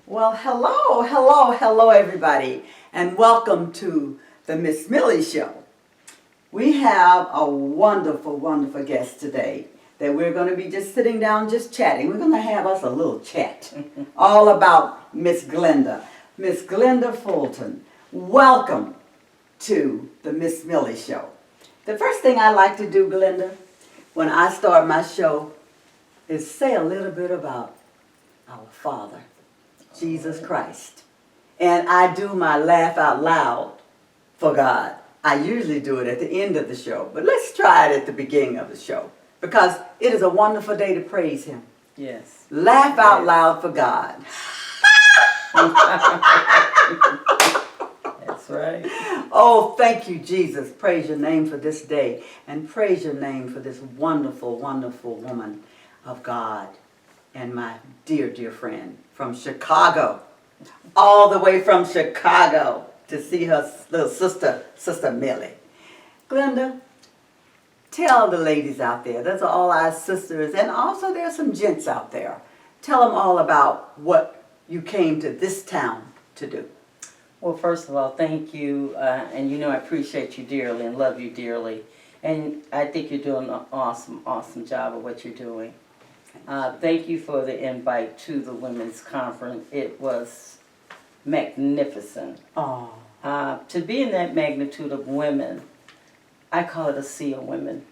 Well, hello, everybody, and welcome to the Miss Millie Show. We have a wonderful guest today that we're going to be just sitting down, just chatting. We're going to have us a little chat all about Miss Glenda. Miss Glenda Felton, welcome to the Miss Millie Show. The first thing I like to do, Glenda, when I start my show is say a little bit about our Father, Jesus Christ. And I do my laugh out loud for God. I usually do it at the end of the show, but let's try it at the beginning of the show because it is a wonderful day to praise Him. Yes. Laugh out loud for God. That's right. Oh, thank you, Jesus. Praise your name for this day and praise your name for this wonderful woman of God and my dear friend from Chicago, all the way from Chicago to see her little sister Millie. Glenda, tell the ladies out there, those are all our sisters, and also there's some gents out there. Tell them all about what you came to this town to do. Well, first of all, thank you, and I appreciate you dearly and love you dearly, and I think you're doing an awesome job of what you're doing. Thank you for the invite to the women's conference. It was magnificent. Oh. To be in that magnitude of women, I call it a sea of women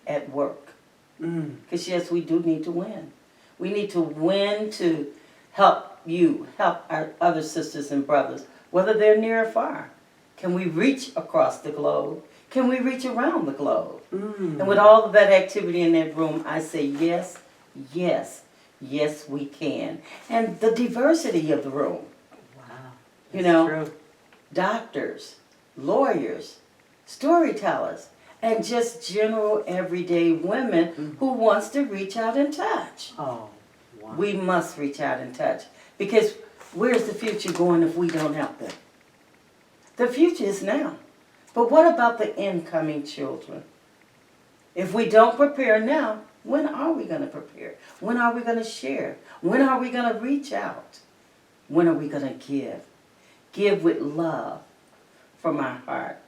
at work. Because yes, we do need to win. We need to win to help our other sisters and brothers, whether they're near or far. Can we reach across the globe? Can we reach around the globe? And with all of that activity in that room, I say yes, we can. And the diversity of the room. Wow. True. Doctors, lawyers, storytellers, and just general everyday women who wants to reach out and touch. Oh, wow. We must reach out and touch because where's the future going if we don't help them? The future is now. But what about the incoming children? If we don't prepare now, when are we going to prepare? When are we going to share? When are we going to reach out? When are we going to give? Give with love from our heart,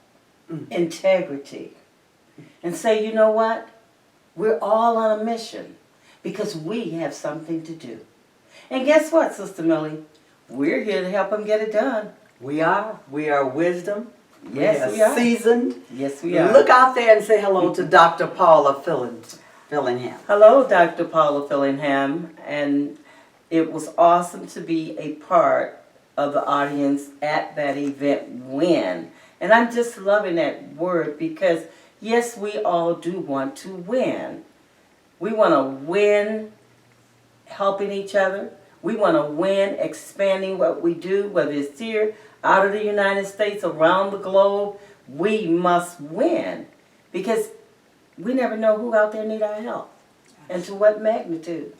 integrity, and say, you know what? We're all on a mission because we have something to do. And guess what, Sister Millie? We're here to help them get it done. We are wisdom. Yes, we are. Seasoned. Yes, we are. Look out there and say hello to Dr. Paula Fillingham. Hello, Dr. Paula Fillingham, and it was awesome to be a part of the audience at that event win. And I'm just loving that word because, yes, we all do want to win. We want to win helping each other. We want to win expanding what we do, whether it's here, out of the United States, around the globe. We must win because we never know who out there need our help and to what magnitude.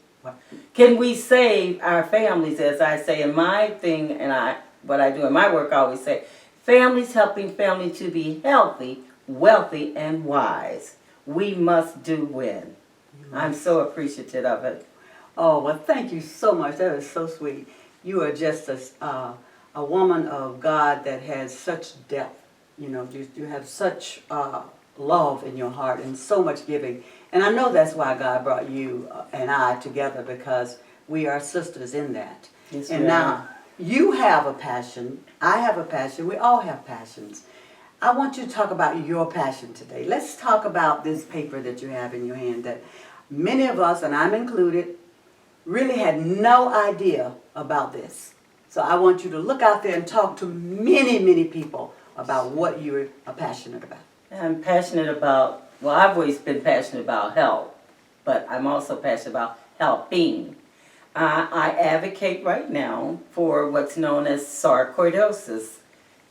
Can we save our families, as I say in my thing, and what I do in my work, I always say, families helping families to be healthy, wealthy, and wise. We must do win. I'm so appreciative of it. Oh, well, thank you so much. That is so sweet. You are just a woman of God that has such depth. You have such love in your heart and so much giving. And I know that's why God brought you and I together because we are sisters in that. Yes, and now you have a passion. I have a passion. We all have passions. I want you to talk about your passion today. Let's talk about this paper that you have in your hand that many of us, and I'm included, really had no idea about this. So I want you to look out there and talk to many people about what you are passionate about. I'm passionate about, well, I've always been passionate about health, but I'm also passionate about helping. I advocate right now for what's known as sarcoidosis,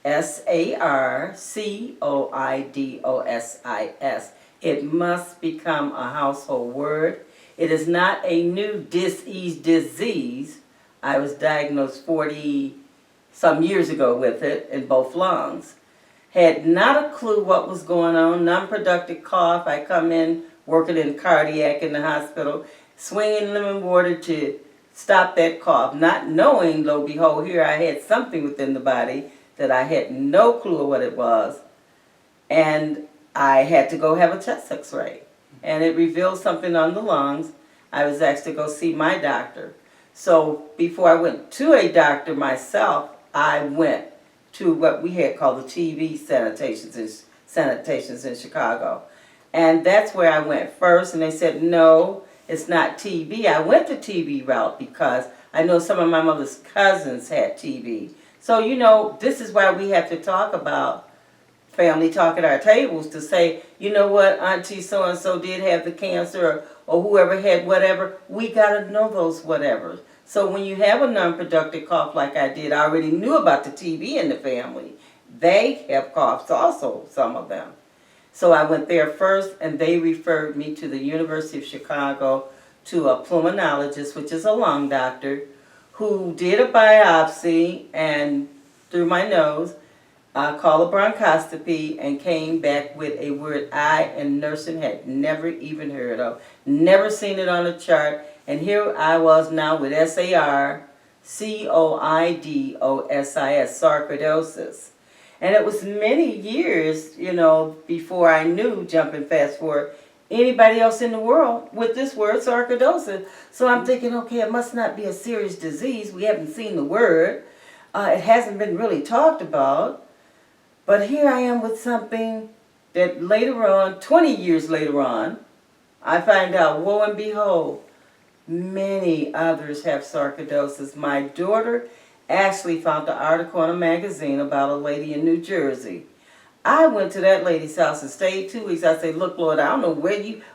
Sarcoidosis. It must become a household word. It is not a new disease. I was diagnosed 40-some years ago with it in both lungs. Had not a clue what was going on, non-productive cough. I come in working in cardiac in the hospital, swinging lemon water to stop that cough, not knowing, lo and behold, here I had something within the body that I had no clue what it was. And I had to go have a chest x-ray. And it revealed something on the lungs. I was asked to go see my doctor. So before I went to a doctor myself, I went to what we had called the TB sanitations in Chicago. And that's where I went first, and they said, no, it's not TB. I went the TB route because I know some of my mother's cousins had TB. So, you know, this is why we have to talk about family talk at our tables to say, you know what, Auntie so-and-so did have the cancer, or whoever had whatever. We got to know those whatevers. So when you have a non-productive cough like I did, I already knew about the TB in the family. They have coughs also, some of them. So I went there first, and they referred me to the University of Chicago to a pulmonologist, which is a lung doctor, who did a biopsy and through my nose, called a bronchoscopy, and came back with a word I in nursing had never even heard of, never seen it on a chart. And here I was now with Sarcoidosis, sarcoidosis. And it was many years, you know, before I knew, jumping fast forward, anybody else in the world with this word sarcoidosis. So I'm thinking, okay, it must not be a serious disease. We haven't seen the word. It hasn't been really talked about. But here I am with something that later on, 20 years later on, I find out, woe and behold, many others have sarcoidosis. My daughter actually found an article in a magazine about a lady in New Jersey. I went to that lady's house and stayed 2 weeks. I said, look, Lord, I don't know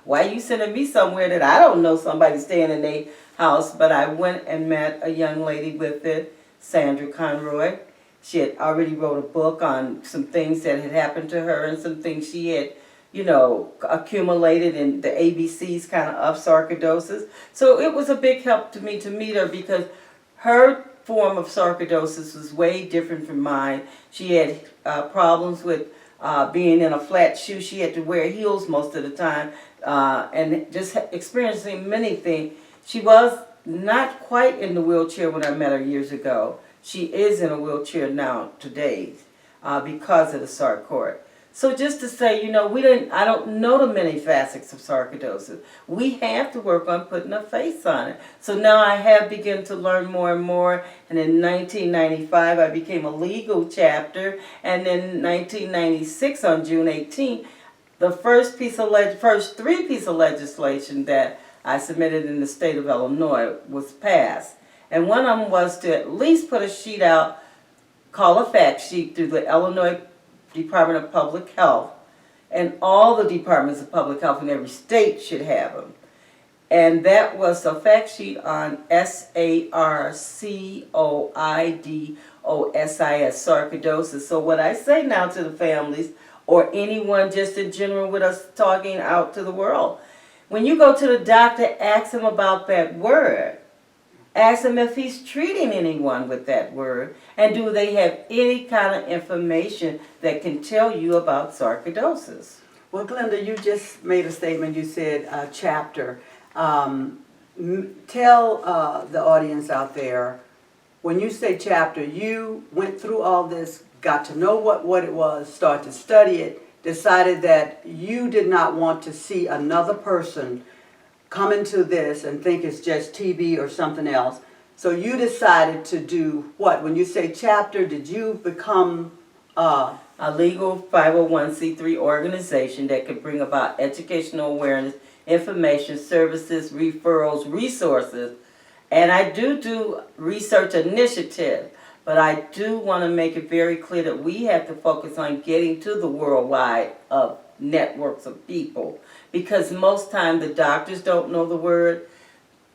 why you sending me somewhere that I don't know somebody staying in their house. But I went and met a young lady with it, Sandra Conroy. She had already wrote a book on some things that had happened to her and some things she had, you know, accumulated in the ABCs kind of sarcoidosis. So it was a big help to me to meet her because her form of sarcoidosis was way different from mine. She had problems with being in a flat shoe. She had to wear heels most of the time and just experiencing many things. She was not quite in the wheelchair when I met her years ago. She is in a wheelchair now today because of the sarcoid. So just to say, you know, I don't know the many facets of sarcoidosis. We have to work on putting a face on it. So now I have begun to learn more and more. And in 1995, I became a legal chapter. And in 1996, on June 18th, the first 3 pieces of legislation that I submitted in the state of Illinois was passed. And one of them was to at least put a sheet out, called a fact sheet, through the Illinois Department of Public Health, and all the departments of public health in every state should have them. And that was a fact sheet on sarcoidosis, sarcoidosis. So what I say now to the families, or anyone just in general with us talking out to the world, when you go to the doctor, ask him about that word. Ask him if he's treating anyone with that word, and do they have any kind of information that can tell you about sarcoidosis. Well, Glenda, you just made a statement. You said chapter. Tell the audience out there, when you say chapter, you went through all this, got to know what it was, started to study it, decided that you did not want to see another person come into this and think it's just TB or something else. So you decided to do what? When you say chapter, did you become a legal 501c3 organization that could bring about educational awareness, information, services, referrals, resources. And I do research initiative, but I do want to make it very clear that we have to focus on getting to the worldwide of networks of people, because most time the doctors don't know the word.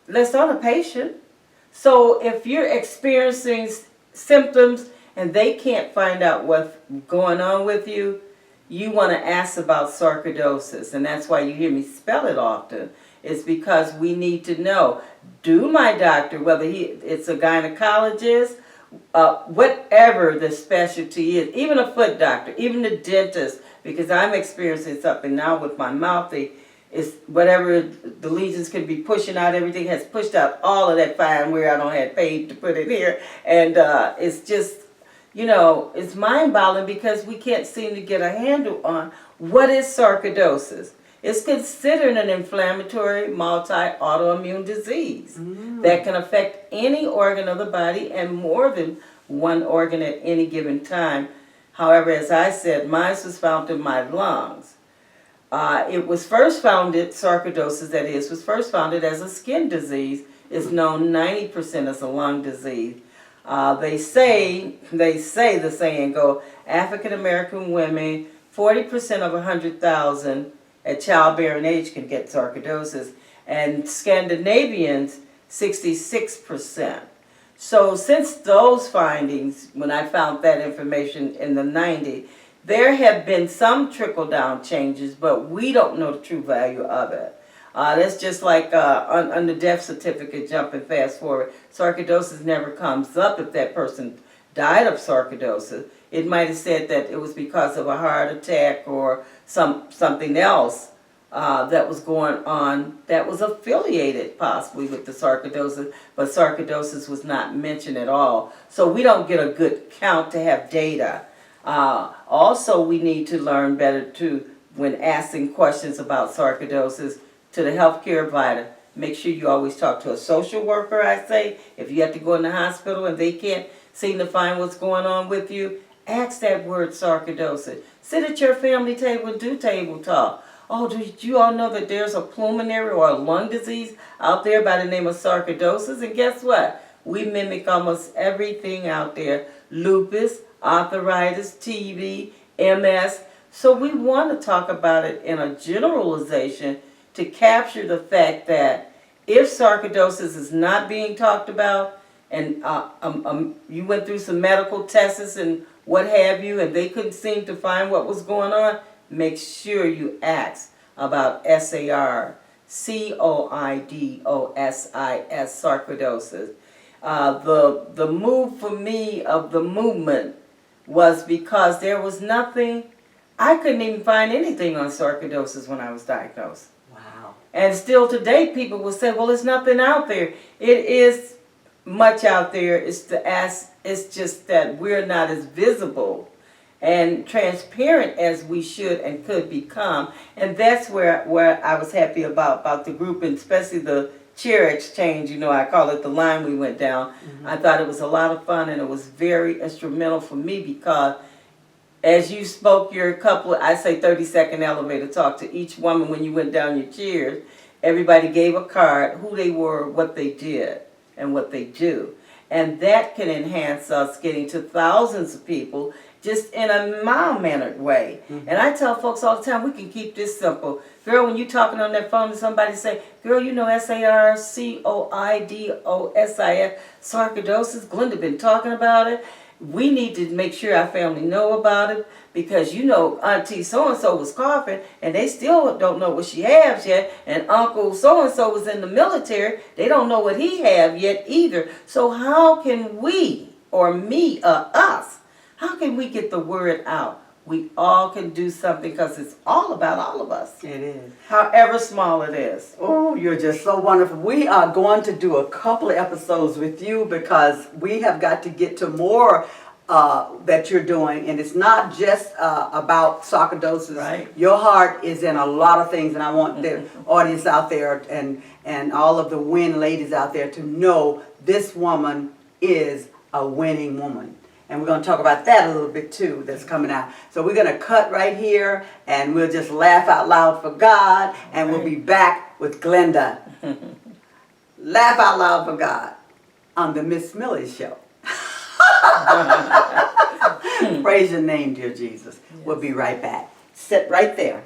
Let's on a patient. So if you're experiencing symptoms and they can't find out what's going on with you, you want to ask about sarcoidosis. And that's why you hear me spell it often. It's because we need to know, do my doctor, whether it's a gynecologist, whatever the specialty is, even a foot doctor, even the dentist, because I'm experiencing something now with my mouth. It's whatever the lesions could be pushing out, everything has pushed out all of that fine where I don't have paid to put it here. And it's just, it's mind-boggling because we can't seem to get a handle on what is sarcoidosis. It's considered an inflammatory multi-autoimmune disease that can affect any organ of the body and more than one organ at any given time. However, as I said, mine was found in my lungs. It was first founded, sarcoidosis that is, was first founded as a skin disease. It's known 90% as a lung disease. They say the saying go, African American women, 40% of 100,000 at childbearing age can get sarcoidosis, and Scandinavians, 66%. So since those findings, when I found that information in the 90s, there have been some trickle-down changes, but we don't know the true value of it. That's just like on the death certificate, jumping fast forward. Sarcoidosis never comes up if that person died of sarcoidosis. It might have said that it was because of a heart attack or something else that was going on that was affiliated possibly with the sarcoidosis, but sarcoidosis was not mentioned at all. So we don't get a good count to have data. Also, we need to learn better too when asking questions about sarcoidosis to the healthcare provider. Make sure you always talk to a social worker, I say. If you have to go in the hospital and they can't seem to find what's going on with you, ask that word sarcoidosis. Sit at your family table and do table talk. Oh, did you all know that there's a pulmonary or a lung disease out there by the name of sarcoidosis? And guess what? We mimic almost everything out there. Lupus, arthritis, TB, MS. So we want to talk about it in a generalization to capture the fact that if sarcoidosis is not being talked about, and you went through some medical tests and what have you, and they couldn't seem to find what was going on, make sure you ask about SAR, COIDOSIS, sarcoidosis. The move for me of the movement was because there was nothing, I couldn't even find anything on sarcoidosis when I was diagnosed. Wow. And still today people will say, well, there's nothing out there. It is much out there. It's just that we're not as visible and transparent as we should and could become. And that's where I was happy about the group, and especially the chair exchange. I call it the line we went down. I thought it was a lot of fun, and it was very instrumental for me because as you spoke your couple, I say 30-second elevator talk to each woman when you went down your chairs, everybody gave a card, who they were, what they did, and what they do. And that can enhance us getting to thousands of people just in a mild-mannered way. And I tell folks all the time, we can keep this simple. Girl, when you're talking on that phone and somebody say, girl, you know SARCOIDOSIS, sarcoidosis, Glenda been talking about it. We need to make sure our family know about it because Auntie so-and-so was coughing and they still don't know what she has yet, and Uncle so-and-so was in the military, they don't know what he have yet either. So how can we, or me, or us, how can we get the word out? We all can do something because it's all about all of us. It is. However small it is. Oh, you're just so wonderful. We are going to do a couple of episodes with you because we have got to get to more that you're doing. And it's not just about sarcoidosis. Right. Your heart is in a lot of things. And I want the audience out there and all of the win ladies out there to know this woman is a winning woman. And we're going to talk about that a little bit too that's coming out. So we're going to cut right here and we'll just laugh out loud for God, and we'll be back with Glenda. Laugh out loud for God on the Miss Millie Show. Praise your name, dear Jesus. We'll be right back. Sit right there.